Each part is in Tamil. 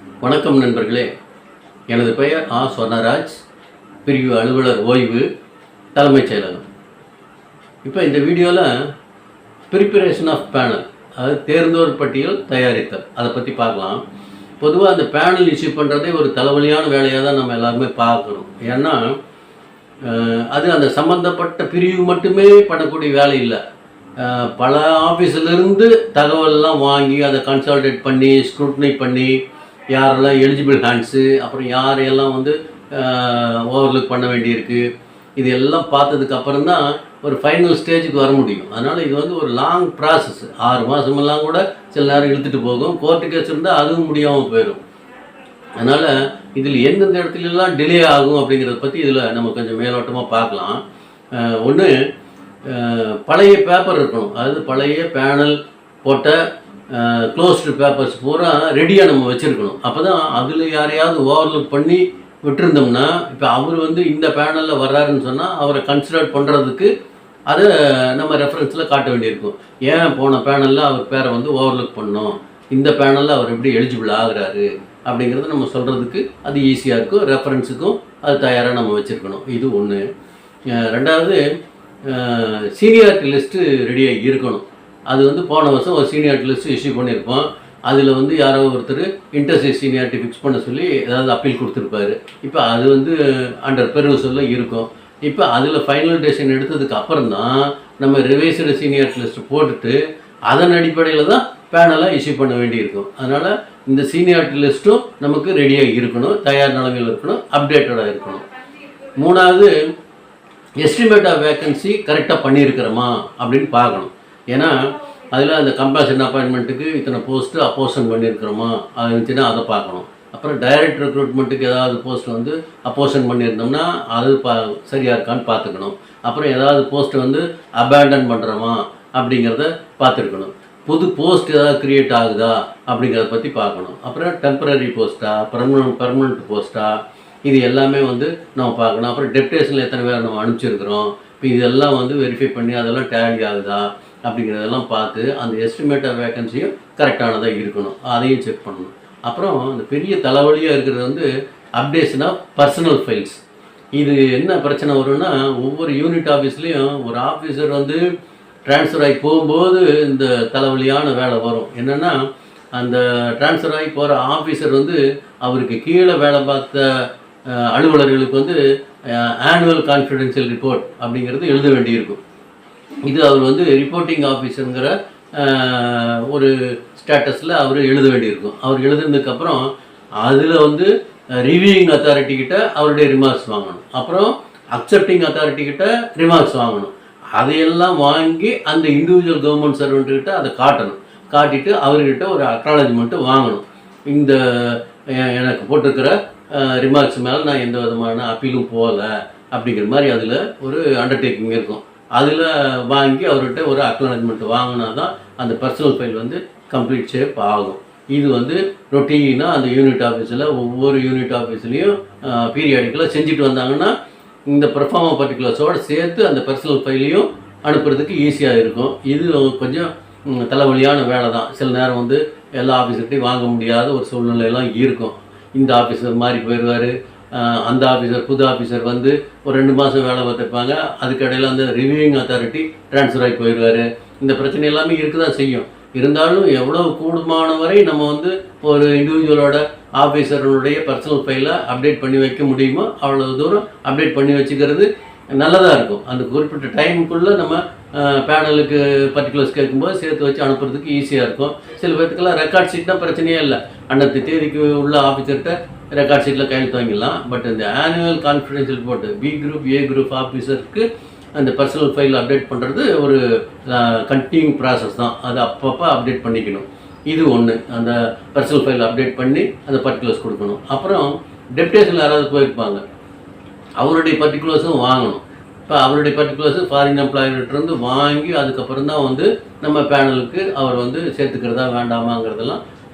வணக்கம் நண்பர்களே. எனது பெயர் சொர்ணராஜ், பிரிவு அலுவலர் ஓய்வு, தலைமைச் செயலகம். இப்போ இந்த வீடியோவில் ப்ரிப்பரேஷன் ஆஃப் பேனல், அதாவது தேர்ந்தோர் பட்டியல் தயாரித்தல், அதை பற்றி பார்க்கலாம். பொதுவாக அந்த பேனல் இஷ்யூ பண்ணுறதே ஒரு தலைவலியான வேலையாக தான் நம்ம எல்லாருமே பார்க்கணும். ஏன்னா அது அந்த சம்மந்தப்பட்ட பிரிவு மட்டுமே பண்ணக்கூடிய வேலை இல்லை. பல ஆஃபீஸிலிருந்து தகவல்லாம் வாங்கி அதை கன்சால்டேட் பண்ணி ஸ்க்ரூட்னி பண்ணி யாரெல்லாம் எலிஜிபிள் ஹேண்ட்ஸு, அப்புறம் யாரையெல்லாம் ஓவர்லுக் பண்ண வேண்டியிருக்கு, இது எல்லாம் பார்த்ததுக்கப்புறம் தான் ஒரு ஃபைனல் ஸ்டேஜுக்கு வர முடியும். அதனால் இது ஒரு லாங் ப்ராசஸ். 6 மாதமெல்லாம் கூட சில நேரம் இழுத்துட்டு போகும். கோர்ட்டு கேஸ் இருந்தால் அதுவும் முடியாமல் போயிடும். அதனால் இதில் எந்தெந்த இடத்துலலாம் டிலே ஆகும் அப்படிங்கிறத பற்றி இதில் நம்ம கொஞ்சம் மேலோட்டமாக பார்க்கலாம். ஒன்று, பழைய பேப்பர் இருக்கணும். அதாவது பழைய பேனல் போட்ட க்ளோஸ்டு பேப்பர்ஸ் பூரா ரெடியாக நம்ம வச்சுருக்கணும். அப்போ தான் அதில் யாரையாவது ஓவர்லுக் பண்ணி விட்டுருந்தோம்னா, இப்போ அவர் இந்த பேனலில் வர்றாருன்னு சொன்னால் அவரை கன்சிடர் பண்ணுறதுக்கு அதை நம்ம ரெஃபரன்ஸில் காட்ட வேண்டியிருக்கும். ஏன் போன பேனலில் அவர் பேரை ஓவர்லுக் பண்ணோம், இந்த பேனலில் அவர் எப்படி எலிஜிபிள் ஆகுறாரு அப்படிங்கிறத நம்ம சொல்கிறதுக்கு அது ஈஸியாக இருக்கும். ரெஃபரன்ஸுக்கும் அது தயாராக நம்ம வச்சுருக்கணும். இது ஒன்று. ரெண்டாவது, சீனியாரிட்டி லிஸ்ட்டு ரெடியாக இருக்கணும். அது போன வருஷம் ஒரு சீனியாரிட்டி லிஸ்ட்டு இஷ்யூ பண்ணியிருப்போம். அதில் யாரோ ஒருத்தர் இன்டர்ஸ்டேட் சீனியாரிட்டி ஃபிக்ஸ் பண்ண சொல்லி ஏதாவது அப்பீல் கொடுத்துருப்பாரு. இப்போ அது அண்டர் பெர்வியூசலில் இருக்கும். இப்போ அதில் ஃபைனல் டெசிஷன் எடுத்ததுக்கு அப்புறம் தான் நம்ம ரிவைஸ்டு சீனியாரிட்டி லிஸ்ட்டு போட்டுட்டு அதன் அடிப்படையில் தான் பேனலாக இஷ்யூ பண்ண வேண்டியிருக்கும். அதனால் இந்த சீனியாரிட்டி லிஸ்ட்டும் நமக்கு ரெடியாக இருக்கணும், தயார் நிலைமையில் இருக்கணும், அப்டேட்டடாக இருக்கணும். மூணாவது, எஸ்டிமேட் ஆஃப் வேக்கன்சி கரெக்டாக பண்ணியிருக்கிறோமா அப்படின்னு பார்க்கணும். ஏன்னா அதில் அந்த கம்பல்சன் அப்பாயின்மெண்ட்டுக்கு இத்தனை போஸ்ட்டு அப்போசன் பண்ணியிருக்கிறோமா அது இருந்துச்சுன்னா அதை பார்க்கணும். அப்புறம் டைரக்ட் ரெக்ரூட்மெண்ட்டுக்கு ஏதாவது போஸ்ட் அப்போசன் பண்ணியிருந்தோம்னா அது சரியாக இருக்கான்னு பார்த்துக்கணும். அப்புறம் ஏதாவது போஸ்ட்டு அபேண்டன் பண்ணுறோமா அப்படிங்கிறத பார்த்துருக்கணும். புது போஸ்ட் ஏதாவது க்ரியேட் ஆகுதா அப்படிங்கிறத பற்றி பார்க்கணும். அப்புறம் டெம்பரரி போஸ்ட்டா, பர்மனெண்ட் போஸ்ட்டா, இது எல்லாமே நம்ம பார்க்கணும். அப்புறம் டெப்டேஷனில் எத்தனை பேர் நம்ம அனுப்பிச்சிருக்கிறோம், இப்போ இதெல்லாம் வெரிஃபை பண்ணி அதெல்லாம் டேலி ஆகுதா அப்படிங்கிறதெல்லாம் பார்த்து அந்த எஸ்டிமேட் ஆஃப் வேக்கன்சியும் கரெக்டானதாக இருக்கணும், அதையும் செக் பண்ணணும். அப்புறம் அந்த பெரிய தலைவலியாக இருக்கிறது அப்டேஷன் ஆஃப் பர்சனல் ஃபைல்ஸ். இது என்ன பிரச்சனை வரும்னா, ஒவ்வொரு யூனிட் ஆஃபீஸ்லேயும் ஒரு ஆஃபீஸர் ட்ரான்ஸ்ஃபர் ஆகி போகும்போது இந்த தலைவலியான வேலை வரும். என்னென்னா, அந்த ட்ரான்ஸ்ஃபர் ஆகி போகிற ஆஃபீஸர் அவருக்கு கீழே வேலை பார்த்த அலுவலர்களுக்கு ஆனுவல் கான்ஃபிடென்ஷியல் ரிப்போர்ட் அப்படிங்கிறது எழுத வேண்டியிருக்கும். இது அவர் ரிப்போர்ட்டிங் ஆஃபீஸருங்கிற ஒரு ஸ்டேட்டஸில் அவர் எழுத வேண்டியிருக்கும். அவர் எழுதுனதுக்கப்புறம் அதில் ரிவ்யூயிங் அத்தாரிட்டிக்கிட்ட அவருடைய ரிமார்க்ஸ் வாங்கணும். அப்புறம் அக்செப்டிங் அத்தாரிட்டிக்கிட்ட ரிமார்க்ஸ் வாங்கணும். அதையெல்லாம் வாங்கி அந்த இண்டிவிஜுவல் கவர்மெண்ட் சர்வெண்ட்டுக்கிட்ட அதை காட்டணும். காட்டிட்டு அவர்கிட்ட ஒரு அக்னாலஜ்மெண்ட்டு வாங்கணும். இந்த எனக்கு போட்டிருக்கிற ரிமார்க்ஸ் மேலே நான் எந்த விதமான அப்பீலும் போகலை அப்படிங்கிற மாதிரி அதில் ஒரு அண்டர்டேக்கிங் இருக்கும். அதில் வாங்கி அவர்கிட்ட ஒரு அக்னாலஜ்மெண்ட் வாங்கினா தான் அந்த பர்சனல் ஃபைல் கம்ப்ளீட் ஷேப் ஆகும். இது ரொட்டீனாக அந்த யூனிட் ஆஃபீஸில் ஒவ்வொரு யூனிட் ஆஃபீஸ்லேயும் பீரியாடிக்கலாக செஞ்சுட்டு வந்தாங்கன்னா இந்த பெர்ஃபார்மா பர்டிகுலர்ஸோடு சேர்த்து அந்த பர்சனல் ஃபைலையும் அனுப்புறதுக்கு ஈஸியாக இருக்கும். இது கொஞ்சம் தலைவலியான வேலை தான். சில நேரம் எல்லா ஆஃபீஸர்கிட்டையும் வாங்க முடியாத ஒரு சூழ்நிலையெல்லாம் இருக்கும். இந்த ஆஃபீஸர் மாறி போயிடுவார், அந்த ஆஃபீஸர் புது ஆஃபீஸர் ஒரு 2 மாதம் வேலை பார்த்துருப்பாங்க, அதுக்கடையில் அந்த ரிவ்யூயிங் அத்தாரிட்டி ட்ரான்ஸ்ஃபர் ஆகி போயிடுவார். இந்த பிரச்சனை எல்லாமே இருக்க தான் செய்யும். இருந்தாலும் எவ்வளவு கூடுமான வரை நம்ம ஒரு இண்டிவிஜுவலோட ஆஃபீஸருடைய பர்சனல் ஃபைலை அப்டேட் பண்ணி வைக்க முடியுமோ அவ்வளோ தூரம் அப்டேட் பண்ணி வச்சுக்கிறது நல்லதாக இருக்கும். அந்த குறிப்பிட்ட டைமுக்குள்ளே நம்ம பேனலுக்கு பர்டிகுலர்ஸ் கேட்கும்போது சேர்த்து வச்சு அனுப்புறதுக்கு ஈஸியாக இருக்கும். சில பேர்த்துக்கெல்லாம் ரெக்கார்ட் ஷீட்னா பிரச்சனையே இல்லை, அன்னத்து தேதிக்கு உள்ள ஆஃபீஸர்கிட்ட ரெக்கார்ட் ஷீட்டில் கையெழுத்து வாங்கிடலாம். பட் இந்த annual confidential report B group A group ஆஃபீஸருக்கு அந்த பர்சனல் ஃபைல் அப்டேட் பண்ணுறது ஒரு கண்டினியூங் ப்ராசஸ் தான். அது அப்பப்போ அப்டேட் பண்ணிக்கணும். இது ஒன்று. அந்த பர்சனல் ஃபைல் அப்டேட் பண்ணி அந்த பர்டிகுலர்ஸ் கொடுக்கணும். அப்புறம் டெப்டேஷனில் யாராவது போயிருப்பாங்க, அவருடைய பர்டிகுலர்ஸும் வாங்கணும். இப்போ அவருடைய பர்டிகுலர்ஸும் ஃபாரின் எம்ப்ளாயர்கிட்டருந்து வாங்கி அதுக்கப்புறம் தான் நம்ம பேனலுக்கு அவர் சேர்த்துக்கிறதா வேண்டாமாங்கிறதெல்லாம்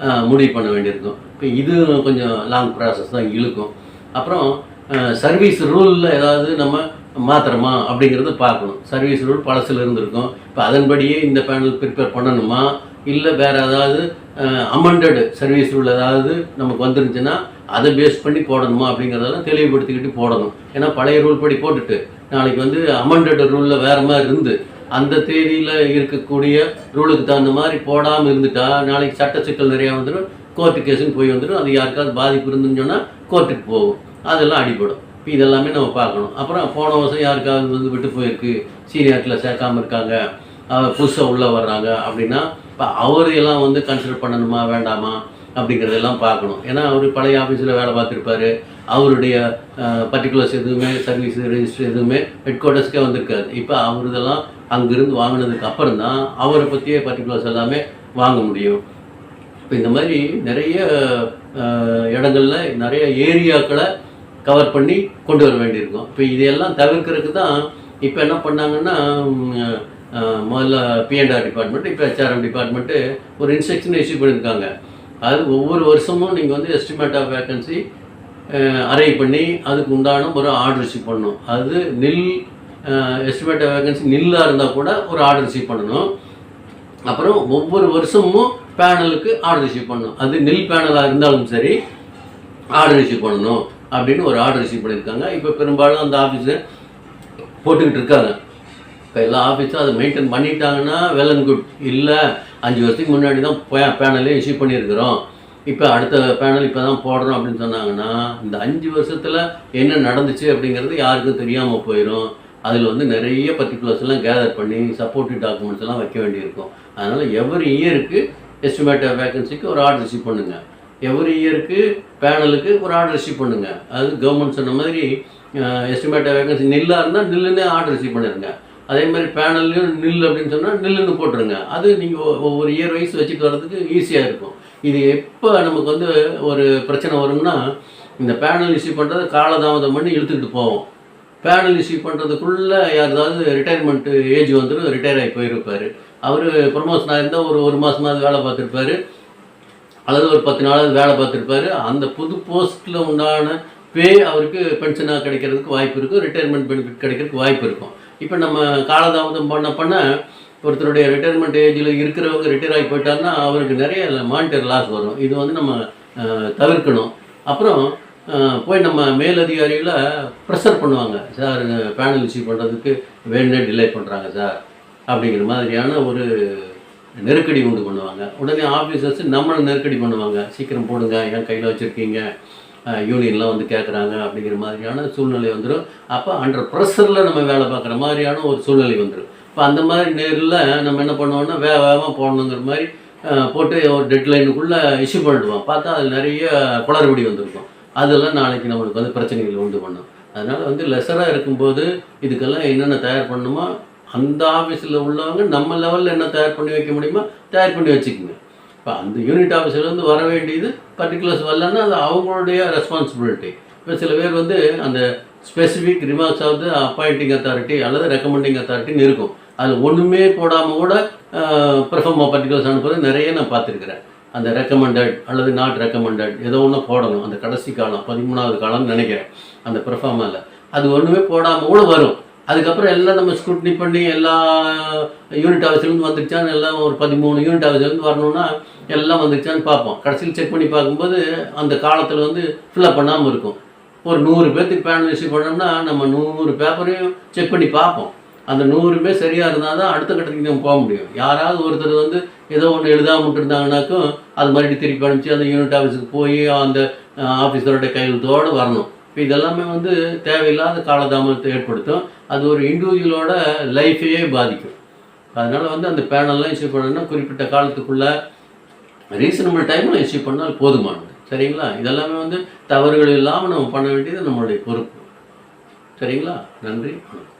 முடிவு பண்ண வேண்டியிருக்கும். இப்போ இது கொஞ்சம் லாங் ப்ராசஸ் தான் இழுக்கும். அப்புறம் சர்வீஸ் ரூலில் ஏதாவது நம்ம மாத்திரமா அப்படிங்கிறத பார்க்கணும். சர்வீஸ் ரூல் பழசில் இருந்திருக்கும். இப்போ அதன்படியே இந்த பேனல் ப்ரிப்பேர் பண்ணணுமா, இல்லை வேறு ஏதாவது அமெண்டட் சர்வீஸ் ரூல் ஏதாவது நமக்கு வந்துருந்துச்சுன்னா அதை பேஸ் பண்ணி போடணுமா அப்படிங்கிறதெல்லாம் தெளிவுபடுத்திக்கிட்டு போடணும். ஏன்னா பழைய ரூல் படி போட்டுட்டு நாளைக்கு வந்து அமெண்டட் ரூலில் வேறு மாதிரி இருந்து அந்த தேதியில் இருக்கக்கூடிய ரூலுக்கு தகுந்த மாதிரி போடாமல் இருந்துட்டா நாளைக்கு சட்ட சிக்கல் நிறையா வந்துடும், கோர்ட்டு கேஸுன்னு போய் வந்துடும். அது யாருக்காவது பாதிப்பு இருந்துன்னு சொன்னால் கோர்ட்டுக்கு போகும், அதெல்லாம் அடிபடும். இப்போ இதெல்லாமே நம்ம பார்க்கணும். அப்புறம் போன வருஷம் யாருக்காவது வந்து விட்டு போயிருக்கு, சீனியார்ட்டில் சேர்க்காமல் இருக்காங்க, புதுசாக உள்ளே வர்றாங்க அப்படின்னா இப்போ அவரையெல்லாம் வந்து கன்சிடர் பண்ணணுமா வேண்டாமா அப்படிங்கிறதெல்லாம் பார்க்கணும். ஏன்னா அவர் பழைய ஆஃபீஸில் வேலை பார்த்துருப்பாரு, அவருடைய பர்டிகுலர்ஸ் எதுவுமே சர்வீஸ் ரெஜிஸ்டர் எதுவுமே ஹெட் குவார்ட்டர்ஸ்க்கே வந்திருக்காது. இப்போ அவர் இதெல்லாம் அங்கேருந்து வாங்கினதுக்கு அப்புறம் தான் அவரை பற்றிய பர்டிகுலர்ஸ் எல்லாமே வாங்க முடியும். இப்போ இந்த மாதிரி நிறைய இடங்களில் நிறைய ஏரியாக்களை கவர் பண்ணி கொண்டு வர வேண்டியிருக்கும். இப்போ இதையெல்லாம் தவிர்க்கிறதுக்கு தான் இப்போ என்ன பண்ணாங்கன்னா முதல்ல P&R டிபார்ட்மெண்ட், இப்போ HRM டிபார்ட்மெண்ட்டு ஒரு இன்ஸ்ட்ரக்ஷன் இஷ்யூ பண்ணியிருக்காங்க. அது ஒவ்வொரு வருஷமும் நீங்கள் வந்து எஸ்டிமேட் ஆஃப் வேக்கன்சி அரைவ் பண்ணி அதுக்கு உண்டான ஒரு ஆர்டர் ரிசீவ் பண்ணணும். அது எஸ்டிமேட் ஆஃப் வேக்கன்சி நில்லாக இருந்தால் கூட ஒரு ஆர்டர் ரிசீவ் பண்ணணும். அப்புறம் ஒவ்வொரு வருஷமும் பேனலுக்கு ஆர்டர் ரிசீவ் பண்ணணும். அது நில் பேனலாக இருந்தாலும் சரி ஆர்டர் ரிசீவ் பண்ணணும் அப்படின்னு ஒரு ஆர்டர் ரிசீவ் பண்ணியிருக்காங்க. இப்போ பெரும்பாலும் அந்த ஆஃபீஸு போட்டுக்கிட்டு இருக்காங்க. இப்போ எல்லா ஆஃபீஸும் அதை மெயின்டைன் பண்ணிட்டாங்கன்னா வெல் அண்ட் குட். இல்லை 5 வருஷத்துக்கு முன்னாடி தான் பேனலே இஷ்யூ பண்ணியிருக்கிறோம், இப்போ அடுத்த பேனல் இப்போ தான் போடுறோம் அப்படின்னு சொன்னாங்கன்னா இந்த 5 வருஷத்தில் என்ன நடந்துச்சு அப்படிங்கிறது யாருக்கும் தெரியாமல் போயிடும். அதில் வந்து நிறைய பர்டிகுலர்ஸ்லாம் கேதர் பண்ணி சப்போர்ட்டிவ் டாக்குமெண்ட்ஸ் எல்லாம் வைக்க வேண்டியிருக்கும். அதனால் எவ்ரி இயருக்கு எஸ்டிமேட் ஆஃப் வேக்கன்சிக்கு ஒரு ஆர்டர் ரிசீவ் பண்ணுங்கள், எவ்ரி இயருக்கு பேனலுக்கு ஒரு ஆர்டர் ரிசீவ் பண்ணுங்கள். அது கவர்மெண்ட் சொன்ன மாதிரி எஸ்டிமேட் ஆஃப் வேக்கன்சி நில்லாக இருந்தால் நில்லுன்னே ஆர்டர் ரிசீவ் பண்ணிடுங்க. அதே மாதிரி பேனல்லையும் நில் அப்படின்னு சொன்னால் நில்லுன்னு போட்டுருங்க. அது நீங்கள் ஒவ்வொரு இயர் வைஸ் வச்சுட்டு வர்றதுக்கு ஈஸியாக இருக்கும். இது எப்போ நமக்கு வந்து ஒரு பிரச்சனை வரும்னா இந்த பேனல் இஷ்யூ பண்ணுறதை காலதாமதம் பண்ணி இழுத்துக்கிட்டு போவோம். பேனல் இஷ்யூ பண்ணுறதுக்குள்ளே யாராவது ரிட்டையர்மெண்ட்டு ஏஜ் வந்துடும், ரிட்டையர் ஆகி போயிருப்பார். அவர் ப்ரொமோஷன் ஆகிருந்தால் ஒரு மாதமாவது வேலை பார்த்துருப்பார், அல்லது ஒரு 10 நாளாவது வேலை பார்த்துருப்பார். அந்த புது போஸ்ட்டில் உண்டான பே அவருக்கு பென்ஷனாக கிடைக்கிறதுக்கு வாய்ப்பு இருக்கும், ரிட்டையர்மெண்ட் பெனிஃபிட் கிடைக்கிறதுக்கு வாய்ப்பு இருக்கும். இப்போ நம்ம காலதாமதம் பண்ண ஒருத்தருடைய ரிட்டையர்மெண்ட் ஏஜில் இருக்கிறவங்க ரிட்டையர் ஆகி போயிட்டாருன்னா அவருக்கு நிறைய மானிட்டரி லாஸ் வரும். இது வந்து நம்ம தவிர்க்கணும். அப்புறம் போய் நம்ம மேலதிகாரிகளை ப்ரெஷர் பண்ணுவாங்க, சார் பேனல் இஷ்யூ பண்ணுறதுக்கு வேணுனே டிலே பண்ணுறாங்க சார் அப்படிங்கிற மாதிரியான ஒரு நெருக்கடி உண்டு பண்ணுவாங்க. உடனே ஆஃபீஸர்ஸ் நம்மளை நெருக்கடி பண்ணுவாங்க, சீக்கிரம் போடுங்க, ஏன் கையில் வச்சுருக்கீங்க, யூனியன்லாம் வந்து கேட்குறாங்க அப்படிங்கிற மாதிரியான சூழ்நிலை வந்துடும். அப்போ அண்டர் ப்ரெஷரில் நம்ம வேலை பார்க்குற மாதிரியான ஒரு சூழ்நிலை வந்துடும். இப்போ அந்த மாதிரி நேரில் நம்ம என்ன பண்ணுவோம்னா வேகமாக போடணுங்கிற மாதிரி போட்டு ஒரு டெட்லைனுக்குள்ளே இஷ்யூ பண்ணிடுவோம். பார்த்தா அதில் நிறைய குளறுபடி வந்திருக்கும். அதெல்லாம் நாளைக்கு நம்மளுக்கு வந்து பிரச்சனைகள் உண்டு பண்ணும். அதனால் வந்து லெஸராக இருக்கும்போது இதுக்கெல்லாம் என்னென்ன தயார் பண்ணணுமோ அந்த ஆஃபீஸில் உள்ளவங்க நம்ம லெவலில் என்ன தயார் பண்ணி வைக்க முடியுமோ தயார் பண்ணி வச்சுக்கோங்க. இப்போ அந்த யூனிட் ஆஃபீஸிலேருந்து வர வேண்டியது பர்டிகுலர்ஸ் வரலன்னா அது அவங்களுடைய ரெஸ்பான்சிபிலிட்டி. இப்போ சில பேர் வந்து அந்த specific remarks of the appointing authority அல்லது ரெக்கமெண்டிங் அத்தாரிட்டின்னு இருக்கும். அதில் ஒன்றுமே போடாமல் கூட பெர்ஃபார்ம் பர்டிகுலர்ஸ் அனுப்புறது நிறைய நான் பார்த்துருக்குறேன். அந்த ரெக்கமெண்டட் அல்லது நாட் ரெக்கமெண்டட் ஏதோ ஒன்று போடணும். அந்த கடைசி காலம் 13வது காலம்னு நினைக்கிறேன் அந்த பெர்ஃபார்மில் அது ஒன்றுமே போடாமல் கூட வரும். அதுக்கப்புறம் எல்லாம் நம்ம ஸ்க்ரூட்னி பண்ணி எல்லா யூனிட் ஆஃபீஸ்லேருந்து வந்துருச்சான்னு எல்லாம் ஒரு 13 யூனிட் ஆஃபீஸ்லேருந்து வரணும்னா எல்லாம் வந்துருச்சான்னு பார்ப்போம். கடைசியில் செக் பண்ணி பார்க்கும்போது அந்த காலத்தில் வந்து ஃபில்அப் பண்ணாமல் இருக்கும். ஒரு 100 பேர்த்துக்கு பேனல் இஷ்யூ பண்ணோம்னா நம்ம 100 பேப்பரையும் செக் பண்ணி பார்ப்போம். அந்த 100 சரியாக இருந்தால் தான் அடுத்த கட்டத்துக்கு நம்ம போக முடியும். யாராவது ஒருத்தர் வந்து ஏதோ ஒன்று எழுதாமல் விட்டுருந்தாங்கனாக்கும் அது மறுபடியும் திருப்பி அனுப்பிச்சு அந்த யூனிட் ஆஃபீஸுக்கு போய் அந்த ஆஃபீஸரோட கையெழுத்தோடு வரணும். இப்போ இதெல்லாமே வந்து தேவையில்லாத காலதாமதத்தை ஏற்படுத்தும். அது ஒரு இண்டிவிஜுவலோட லைஃபையே பாதிக்கும். அதனால் வந்து அந்த பேனல்லாம் இஷ்யூ பண்ணணும்னா குறிப்பிட்ட காலத்துக்குள்ளே ரீசனபிள் டைமில் இஷ்யூ பண்ணால் போதுமானது. சரிங்களா? இதெல்லாமே வந்து தவறுகள் இல்லாமல் நம்ம பண்ண வேண்டியது நம்மளுடைய பொறுப்பு. சரிங்களா? நன்றி, வணக்கம்.